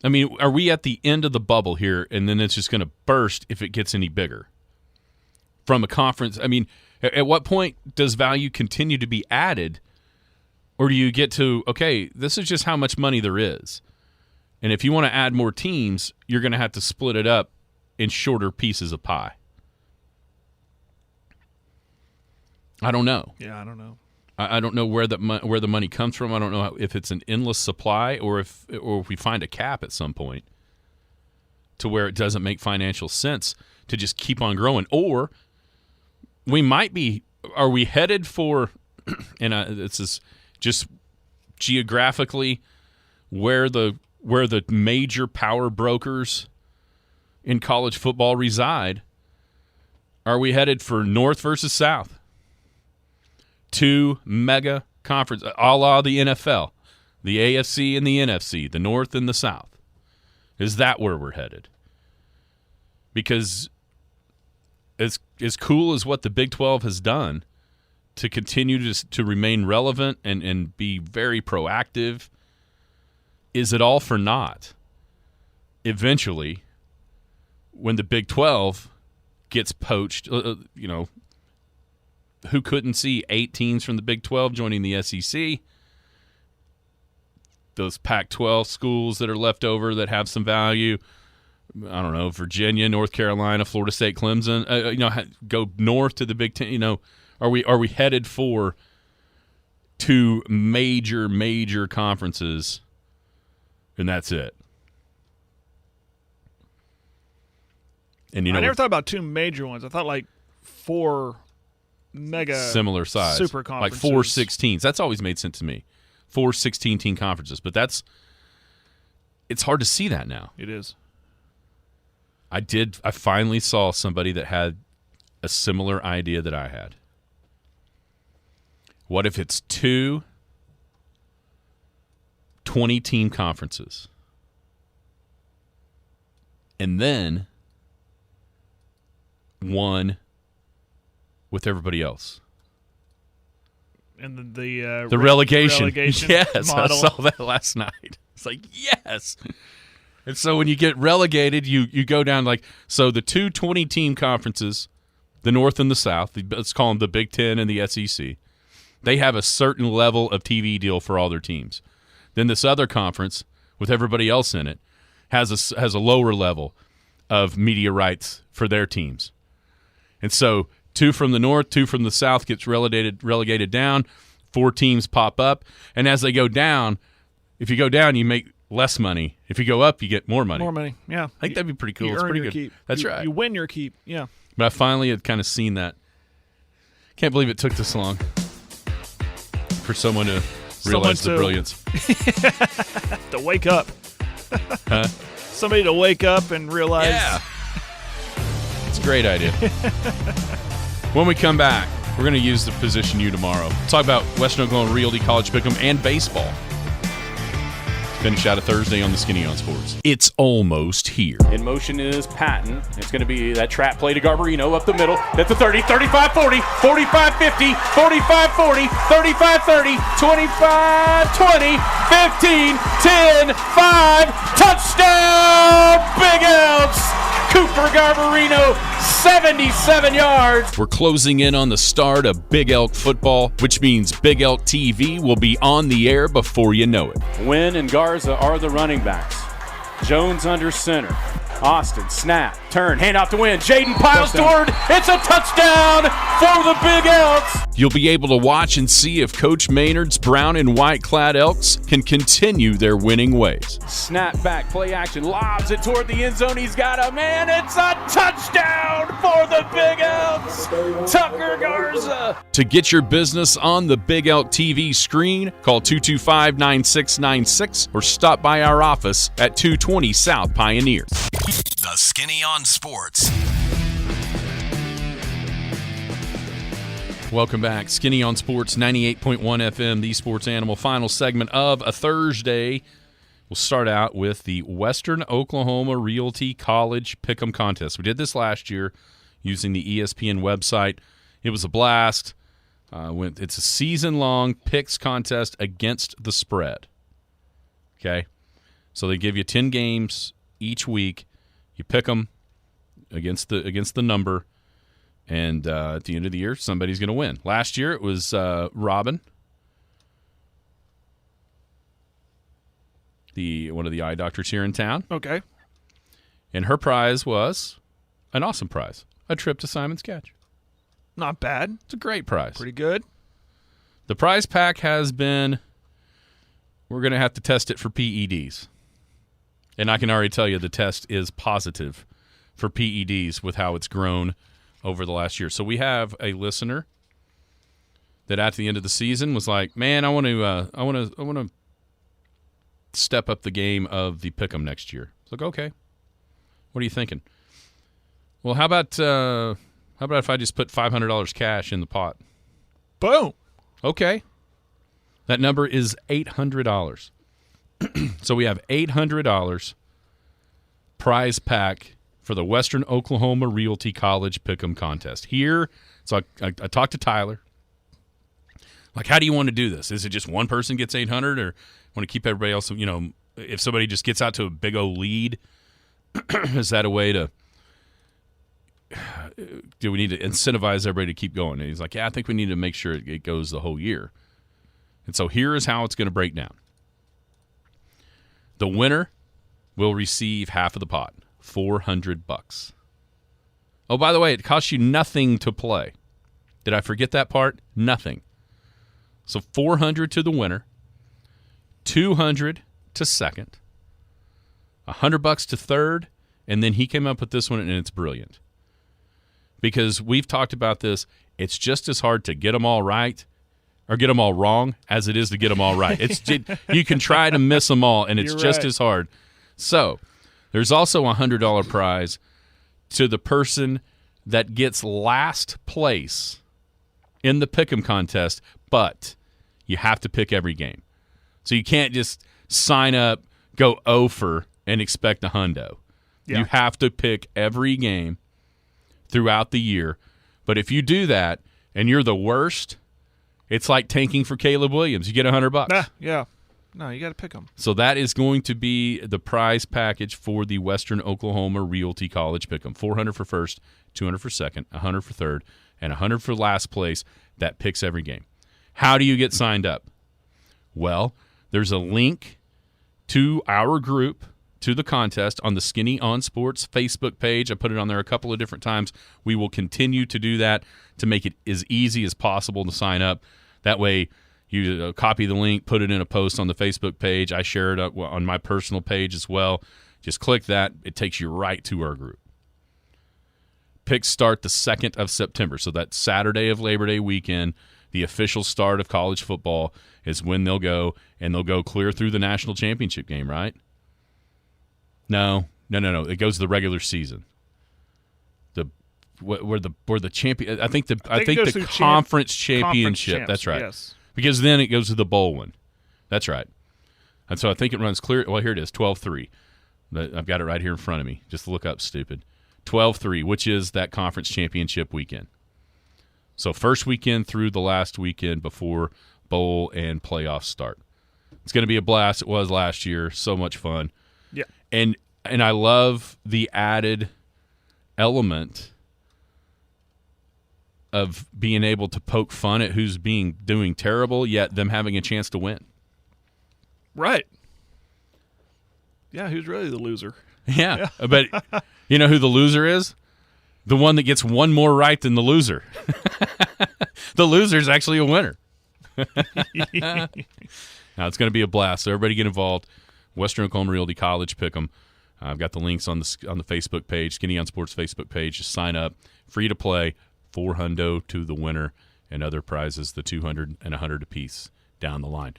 I mean, are we at the end of the bubble here, and then it's just going to burst if it gets any bigger from a conference? I mean, at what point does value continue to be added, or do you get to, okay, this is just how much money there is, and if you want to add more teams, you're going to have to split it up in shorter pieces of pie? I don't know. Yeah, I don't know. I don't know where the money comes from. I don't know if it's an endless supply or if we find a cap at some point to where it doesn't make financial sense to just keep on growing. Or we might be. Are we headed for? And this is just geographically where the major power brokers in college football reside. Are we headed for North versus South? 2 mega conferences, a la the NFL, the AFC and the NFC, the North and the South. Is that where we're headed? Because as cool as what the Big 12 has done to continue to remain relevant and be very proactive, is it all for naught? Eventually, when the Big 12 gets poached, who couldn't see 8 teams from the Big 12 joining the SEC? Those Pac-12 schools that are left over that have some value. I don't know, Virginia, North Carolina, Florida State, Clemson. Go north to the Big Ten. Are we headed for 2 major conferences, and that's it? And I never thought about 2 major ones. I thought like 4 mega similar size, super like conferences. 4 16s. That's always made sense to me. 4 16-team conferences, but it's hard to see that now. It is. I finally saw somebody that had a similar idea that I had. What if it's 2 20-team conferences? And then 1 with everybody else. And the relegation. Yes, model. I saw that last night. It's like, yes. And so when you get relegated, you go down so the 2 20-team conferences, the North and the South, let's call them the Big Ten and the SEC, they have a certain level of TV deal for all their teams. Then this other conference, with everybody else in it, has a lower level of media rights for their teams. And so 2 from the North, 2 from the South gets relegated down, 4 teams pop up, and as they go down, if you go down, you make less money. If you go up, you get more money. More money, yeah. I think that'd be pretty cool. You It's earn pretty your good. keep. That's right. You win your keep, yeah. But I finally had kind of seen that. Can't believe it took this long for someone to realize the brilliance. To wake up. Huh? Somebody to wake up and realize. Yeah. It's a great idea. When we come back, we're going to use the Position U tomorrow. Talk about Western Oklahoma Realty, College Pick'em, and baseball. Finish out a Thursday on the Skinny on Sports. It's almost here. In motion is Patton. It's going to be that trap play to Garbarino up the middle. That's a 30, 35, 40, 45, 50, 45, 40, 35, 30, 25, 20, 15, 10, 5. Touchdown, Big Elks. Cooper Garbarino, 77 yards. We're closing in on the start of Big Elk football, which means Big Elk TV will be on the air before you know it. Wynn and Garza are the running backs. Jones under center. Austin, snap, turn, hand off to Wynn. Jaden piles toward. It's a touchdown for the Big Elks. You'll be able to watch and see if Coach Maynard's brown and white clad Elks can continue their winning ways. Snap back, play action, lobs it toward the end zone. He's got a man. It's a touchdown for the Big Elks. Tucker Garza. To get your business on the Big Elk TV screen, call 225-9696 or stop by our office at 220 South Pioneer. The Skinny on Sports. Welcome back. Skinny on Sports, 98.1 FM, the sports animal. Final segment of a Thursday. We'll start out with the Western Oklahoma Realty College Pick'em Contest. We did this last year using the ESPN website. It was a blast. It's a season-long picks contest against the spread. Okay? So they give you 10 games each week. You pick them against the number, and at the end of the year, somebody's going to win. Last year, it was Robin, one of the eye doctors here in town. Okay. And her prize was an awesome prize, a trip to Simon's Catch. Not bad. It's a great prize. Pretty good. The prize pack has been, we're going to have to test it for PEDs. And I can already tell you the test is positive for PEDs with how it's grown over the last year. So we have a listener that at the end of the season was like, "Man, I want to step up the game of the Pick'em next year." It's like, "Okay, what are you thinking?" Well, how about if I just put $500 cash in the pot? Boom. Okay, that number is $800. So we have $800 prize pack for the Western Oklahoma Realty College Pick'em Contest. Here, so I talked to Tyler. Like, how do you want to do this? Is it just one person gets 800, or want to keep everybody else? You know, if somebody just gets out to a big old lead, is that a way to do we need to incentivize everybody to keep going? And he's like, yeah, I think we need to make sure it goes the whole year. And so here is how it's going to break down. The winner will receive half of the pot, $400. Oh, by the way, it costs you nothing to play. Did I forget that part? Nothing. So $400 to the winner, $200 to second, $100 to third, and then he came up with this one, and it's brilliant. Because we've talked about this, it's just as hard to get them all right or get them all wrong as it is to get them all right. You can try to miss them all, and it's You're just right. as hard. So there's also a $100 prize to the person that gets last place in the pick'em contest, but you have to pick every game. So you can't just sign up, go 0 for, and expect a hundo. Yeah. You have to pick every game throughout the year. But if you do that and you're the worst, it's like tanking for Caleb Williams. You get $100. Yeah. No, you got to pick them. So that is going to be the prize package for the Western Oklahoma Realty College Pick'em. $400 for first, $200 for second, $100 for third, and $100 for last place that picks every game. How do you get signed up? Well, there's a link to our group, to the contest on the Skinny on Sports Facebook page. I put it on there a couple of different times. We will continue to do that to make it as easy as possible to sign up. That way, you copy the link, put it in a post on the Facebook page. I share it up on my personal page as well. Just click that. It takes you right to our group. Picks start the 2nd of September. So that Saturday of Labor Day weekend, the official start of college football is when they'll go, and they'll go clear through the national championship game, right? No. It goes to the regular season. Where the champion. I think the conference championship. champs, That's right. Yes. Because then it goes to the bowl one. That's right. And so I think it runs clear. Well, here it is, 12-3. I've got it right here in front of me. Just look up, stupid. 12-3, which is that conference championship weekend. So first weekend through the last weekend before bowl and playoffs start. It's going to be a blast. It was last year. So much fun. Yeah. And I love the added element of being able to poke fun at who's doing terrible, yet them having a chance to win. Right. Yeah, who's really the loser? Yeah. But you know who the loser is? The one that gets one more right than the loser. The loser is actually a winner. Now, it's going to be a blast. So everybody get involved. Western Oklahoma Realty College Pick'em. I've got the links on the Facebook page, Skinny on Sports Facebook page. Just sign up. Free to play. $400 to the winner, and other prizes, the $200 and $100 apiece down the line.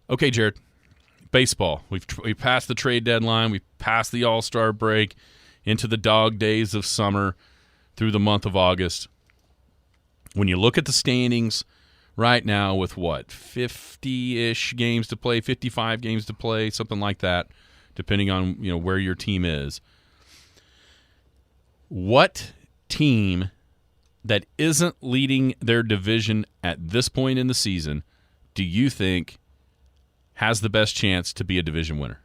Okay, Jared. Baseball. We've passed the trade deadline. We've passed the All-Star break into the dog days of summer through the month of August. When you look at the standings right now with 50-ish games to play, 55 games to play, something like that, depending on where your team is. What team that isn't leading their division at this point in the season do you think has the best chance to be a division winner?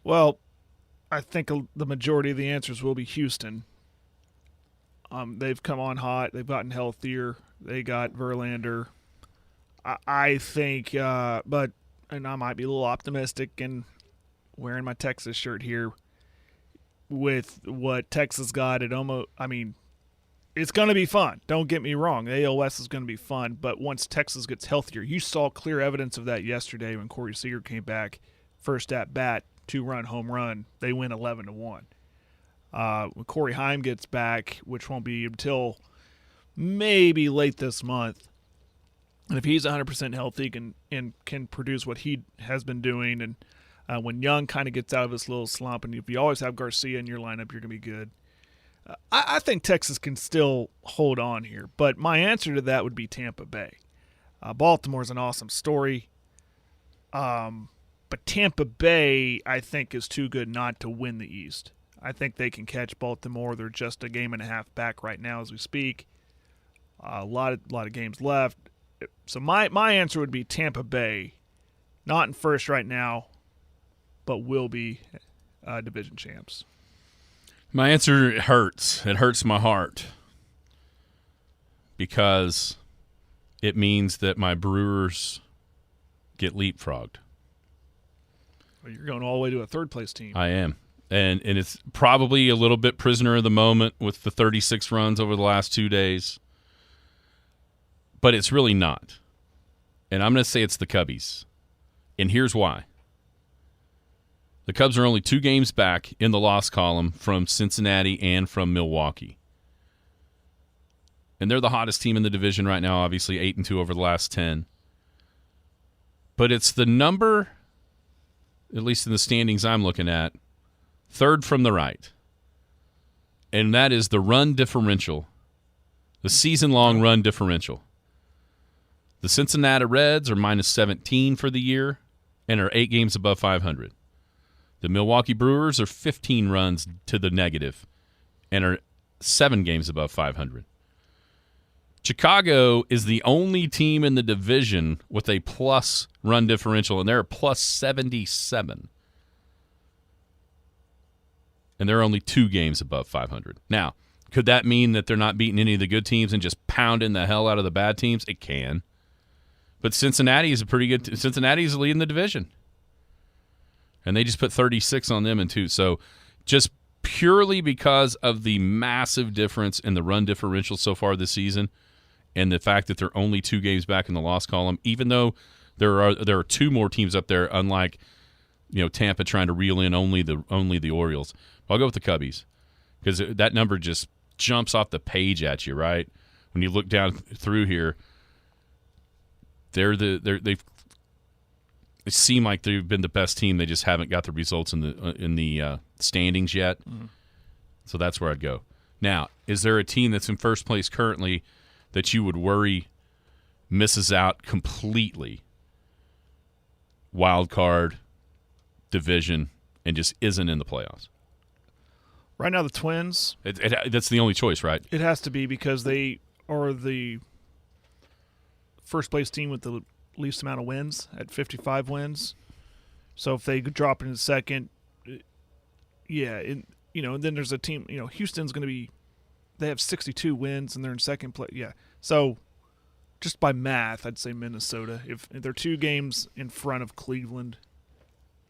Well, I think the majority of the answers will be Houston. They've come on hot. They've gotten healthier. They got Verlander. I think, and I might be a little optimistic and wearing my Texas shirt here with what Texas got at almost, it's going to be fun. Don't get me wrong. The AL West is going to be fun, but once Texas gets healthier, you saw clear evidence of that yesterday when Corey Seager came back, first at bat, 2-run home run. They win 11-1. When Corey Heim gets back, which won't be until maybe late this month, and if he's 100% healthy and can produce what he has been doing, and when Young kind of gets out of this little slump, and if you always have Garcia in your lineup, you're going to be good. I think Texas can still hold on here, but my answer to that would be Tampa Bay. Baltimore's an awesome story, but Tampa Bay, I think, is too good not to win the East. I think they can catch Baltimore. They're just a game and a half back right now as we speak. A lot of games left. So my answer would be Tampa Bay, not in first right now, but will be division champs. My answer hurts. It hurts my heart because it means that my Brewers get leapfrogged. Well, you're going all the way to a third-place team. I am. And it's probably a little bit prisoner of the moment with the 36 runs over the last 2 days. But it's really not. And I'm going to say it's the Cubbies. And here's why. The Cubs are only 2 games back in the loss column from Cincinnati and from Milwaukee. And they're the hottest team in the division right now, obviously 8-2 over the last 10. But it's the number, at least in the standings I'm looking at, third from the right. And that is the run differential, the season-long run differential. The Cincinnati Reds are minus 17 for the year and are 8 games above 500. The Milwaukee Brewers are 15 runs to the negative and are 7 games above 500. Chicago is the only team in the division with a plus run differential, and they're a plus 77. And they're only 2 games above 500. Now, could that mean that they're not beating any of the good teams and just pounding the hell out of the bad teams? It can. But Cincinnati is a pretty good – Cincinnati is leading the division. And they just put 36 on them in 2. So just purely because of the massive difference in the run differential so far this season and the fact that they're only 2 games back in the loss column, even though there are 2 more teams up there, unlike Tampa trying to reel in only the Orioles. I'll go with the Cubbies because that number just jumps off the page at you, right? When you look down through here, they seem like they've been the best team. They just haven't got the results in the standings yet. Mm-hmm. So that's where I'd go. Now, is there a team that's in first place currently that you would worry misses out completely? Wild card, division, and just isn't in the playoffs? Right now, the Twins. That's the only choice, right? It has to be because they are the first-place team with the least amount of wins at 55 wins. So if they drop into second, and then there's a team. Houston's going to be. They have 62 wins and they're in second place. Yeah. So just by math, I'd say Minnesota. If they're 2 games in front of Cleveland.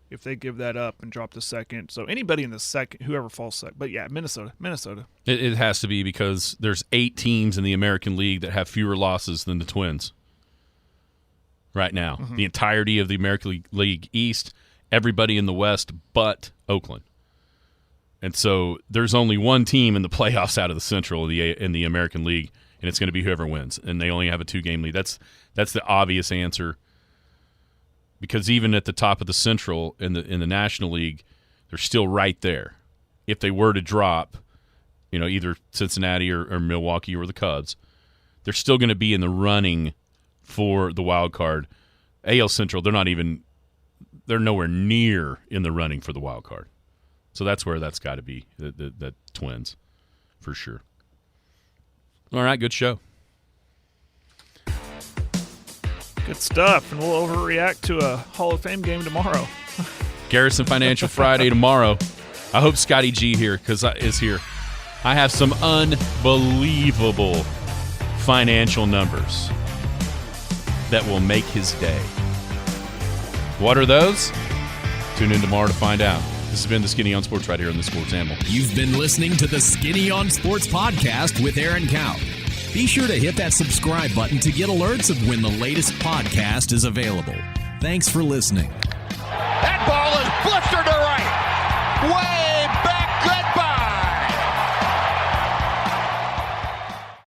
If they give that up and drop to second. So anybody in the second, whoever falls second. But, yeah, Minnesota. It has to be because there's 8 teams in the American League that have fewer losses than the Twins right now. Mm-hmm. The entirety of the American League East, everybody in the West but Oakland. And so there's only one team in the playoffs out of the Central in the American League, and it's going to be whoever wins. And they only have a 2-game lead. That's the obvious answer. Because even at the top of the Central in the National League, they're still right there. If they were to drop, either Cincinnati or Milwaukee or the Cubs, they're still going to be in the running for the wild card. AL Central, they're nowhere near in the running for the wild card. So that's where that's got to be, the Twins, for sure. All right, good show. Good stuff, and we'll overreact to a Hall of Fame game tomorrow. Garrison Financial Friday tomorrow. I hope Scotty G is here. I have some unbelievable financial numbers that will make his day. What are those? Tune in tomorrow to find out. This has been the Skinny on Sports right here on the Sports Animal. You've been listening to the Skinny on Sports podcast with Aaron Cow. Be sure to hit that subscribe button to get alerts of when the latest podcast is available. Thanks for listening. That ball is blistered to right. Way